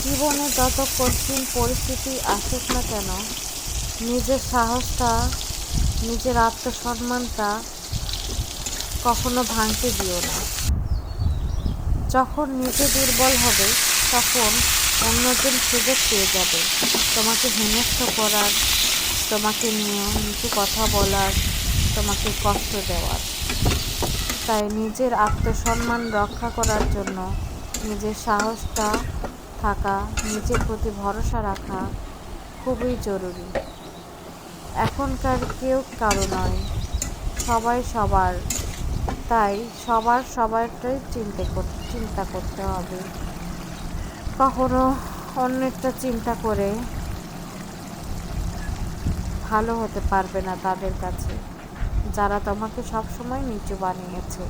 জীবনে যত কঠিন পরিস্থিতি আসুক না কেন, নিজের সাহসটা, নিজের আত্মসম্মানটা কখনো ভাঙতে দিও না। যখন নিজে দুর্বল হবে, তখন অন্যজন সুযোগ পেয়ে যাবে তোমাকে হেনস্থ করার, তোমাকে নিয়ে নিচু কথা বলার, তোমাকে কষ্ট দেওয়ার। তাই নিজের আত্মসম্মান রক্ষা করার জন্য নিজের সাহসটা থাকা, নিজের প্রতি ভরসা রাখা খুবই জরুরি। এখনকার কেউ কারো নয়, সবাই সবার। তাই সবারটাই চিন্তা করতে হবে। কখনো অন্যেরটা চিন্তা করে ভালো হতে পারবে না তাদের কাছে, যারা তোমাকে সবসময় নিচু বানিয়েছে।